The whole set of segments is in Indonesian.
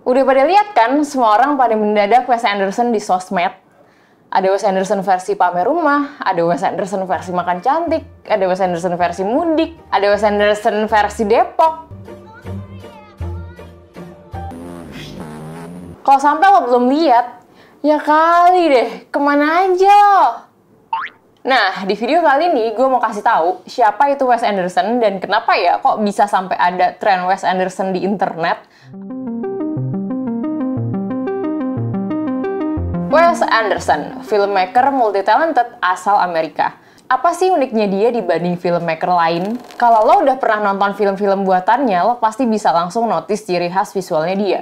Udah pada lihat kan, semua orang pada mendadak Wes Anderson di sosmed. Ada Wes Anderson versi pamer rumah, ada Wes Anderson versi makan cantik, ada Wes Anderson versi mudik, ada Wes Anderson versi Depok. Kalau sampai lo belum lihat, ya kali deh, kemana aja lo? Nah, di video kali ini gue mau kasih tahu siapa itu Wes Anderson dan kenapa ya kok bisa sampai ada tren Wes Anderson di internet. Wes Anderson, filmmaker multi-talented asal Amerika. Apa sih uniknya dia dibanding filmmaker lain? Kalau lo udah pernah nonton film-film buatannya, lo pasti bisa langsung notice ciri khas visualnya dia.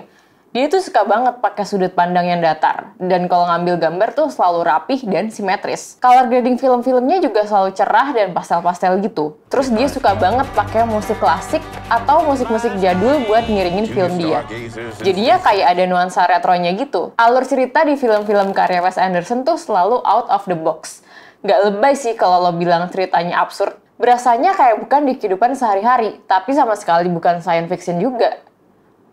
Dia tuh suka banget pakai sudut pandang yang datar, dan kalau ngambil gambar tuh selalu rapih dan simetris. Color grading film-filmnya juga selalu cerah dan pastel-pastel gitu. Terus dia suka banget pakai musik klasik atau musik-musik jadul buat ngiringin film dia. Jadinya kayak ada nuansa retronya gitu. Alur cerita di film-film karya Wes Anderson tuh selalu out of the box. Nggak lebay sih kalau lo bilang ceritanya absurd. Berasanya kayak bukan di kehidupan sehari-hari, tapi sama sekali bukan science fiction juga.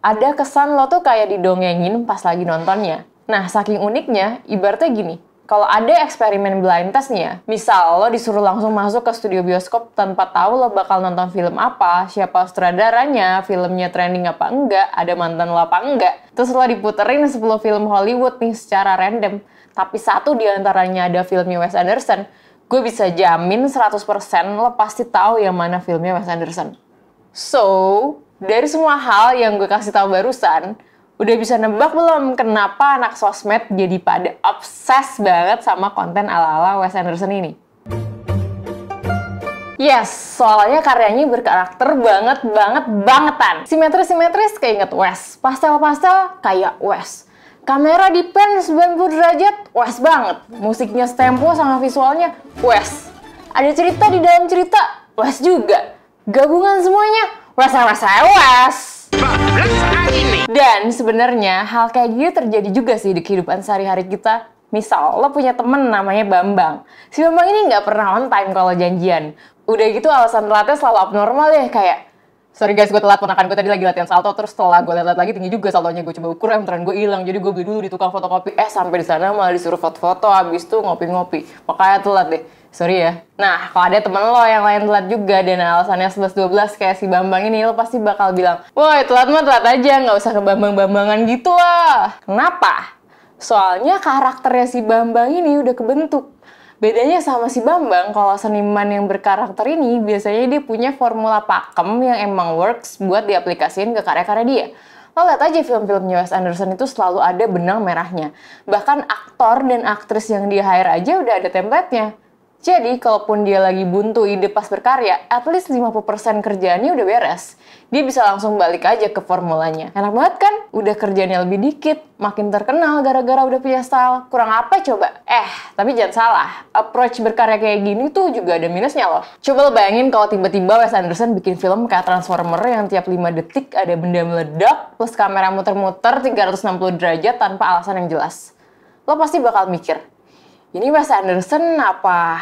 Ada kesan lo tuh kayak didongengin pas lagi nontonnya. Nah, saking uniknya, ibaratnya gini. Kalau ada eksperimen blind test nih ya, misal lo disuruh langsung masuk ke studio bioskop tanpa tahu lo bakal nonton film apa, siapa sutradaranya, filmnya trending apa enggak, ada mantan lo apa enggak. Terus lo diputerin 10 film Hollywood nih secara random, tapi satu diantaranya ada filmnya Wes Anderson, gue bisa jamin 100% lo pasti tahu yang mana filmnya Wes Anderson. So, dari semua hal yang gue kasih tahu barusan, udah bisa nebak belum kenapa anak sosmed jadi pada obses banget sama konten ala-ala Wes Anderson ini? Yes, soalnya karyanya berkarakter bangetan. Simetris keinget Wes, pastel-pastel kayak Wes. Kamera di pan 90 derajat, Wes banget. Musiknya setempo sama visualnya, Wes. Ada cerita di dalam cerita, Wes juga. Gabungan semuanya, Wes. Dan sebenarnya hal kayak gitu terjadi juga sih di kehidupan sehari-hari kita. Misal, lo punya temen namanya Bambang. Si Bambang ini nggak pernah on time kalau janjian. Udah gitu alasan telatnya selalu abnormal ya, kayak sorry guys, gue telat, ponakan gue tadi lagi latihan salto, terus setelah gue lihat lagi tinggi juga saltonya, gue coba ukur, meteran gue hilang, jadi gue beli dulu di tukang fotokopi. Sampai di sana malah disuruh foto-foto, habis itu ngopi-ngopi. Makanya telat deh. Sorry ya. Nah, kalau ada temen lo yang lain telat juga dan alasannya 11-12 kayak si Bambang ini, lo pasti bakal bilang, woi telat mah telat aja, nggak usah ke Bambang-Bambangan gitu lah. Kenapa? Soalnya karakternya si Bambang ini udah kebentuk. Bedanya sama si Bambang, kalau seniman yang berkarakter ini, biasanya dia punya formula pakem yang emang works buat diaplikasiin ke karya-karya dia. Lo lihat aja film-filmnya Wes Anderson itu selalu ada benang merahnya. Bahkan aktor dan aktris yang dia hire aja udah ada template-nya. Jadi, kalaupun dia lagi buntu ide pas berkarya, at least 50% kerjaannya udah beres. Dia bisa langsung balik aja ke formulanya. Enak banget kan? Udah kerjaannya lebih dikit, makin terkenal gara-gara udah punya style. Kurang apa coba? Tapi jangan salah. Approach berkarya kayak gini tuh juga ada minusnya loh. Coba lo bayangin kalau tiba-tiba Wes Anderson bikin film kayak Transformer yang tiap 5 detik ada benda meledak, plus kamera muter-muter 360 derajat tanpa alasan yang jelas. Lo pasti bakal mikir, ini Wes Anderson apa?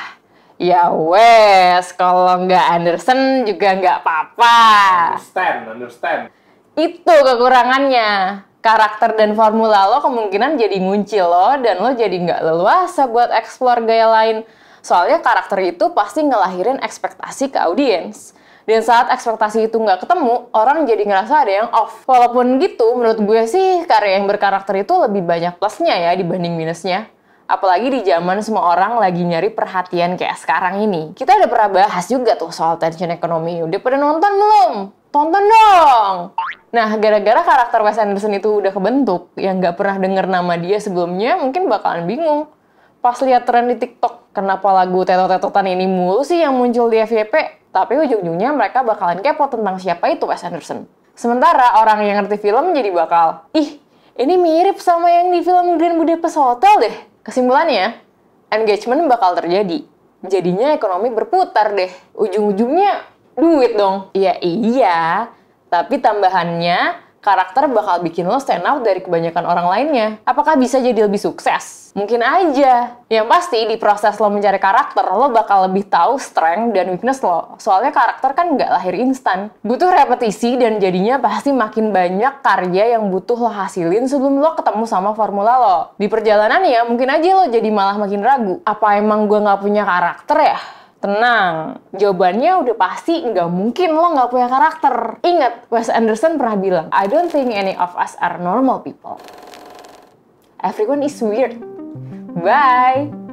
Ya Wes, kalau nggak Anderson juga nggak apa-apa. Understand. Itu kekurangannya. Karakter dan formula lo kemungkinan jadi ngunci lo, dan lo jadi nggak leluasa buat explore gaya lain. Soalnya karakter itu pasti ngelahirin ekspektasi ke audiens. Dan saat ekspektasi itu nggak ketemu, orang jadi ngerasa ada yang off. Walaupun gitu, menurut gue sih karya yang berkarakter itu lebih banyak plusnya ya dibanding minusnya. Apalagi di zaman semua orang lagi nyari perhatian kayak sekarang ini. Kita udah pernah bahas juga tuh soal tension ekonomi. Udah pada nonton belum? Tonton dong! Nah, gara-gara karakter Wes Anderson itu udah kebentuk, yang nggak pernah denger nama dia sebelumnya mungkin bakalan bingung. Pas lihat tren di TikTok, kenapa lagu tetot-tetotan ini mulu sih yang muncul di FYP? Tapi ujung-ujungnya mereka bakalan kepo tentang siapa itu Wes Anderson. Sementara orang yang ngerti film jadi bakal, ini mirip sama yang di film Grand Budapest Hotel deh. Kesimpulannya, engagement bakal terjadi. Jadinya ekonomi berputar deh. Ujung-ujungnya duit dong. Iya, tapi tambahannya Karakter bakal bikin lo stand out dari kebanyakan orang lainnya. Apakah bisa jadi lebih sukses? Mungkin aja. Yang pasti di proses lo mencari karakter, lo bakal lebih tahu strength dan weakness lo. Soalnya karakter kan nggak lahir instan. Butuh repetisi dan jadinya pasti makin banyak karya yang butuh lo hasilin sebelum lo ketemu sama formula lo. Di perjalanan ya mungkin aja lo jadi malah makin ragu. Apa emang gue nggak punya karakter ya? Tenang, jawabannya udah pasti nggak mungkin lo nggak punya karakter. Ingat, Wes Anderson pernah bilang, I don't think any of us are normal people. Everyone is weird. Bye!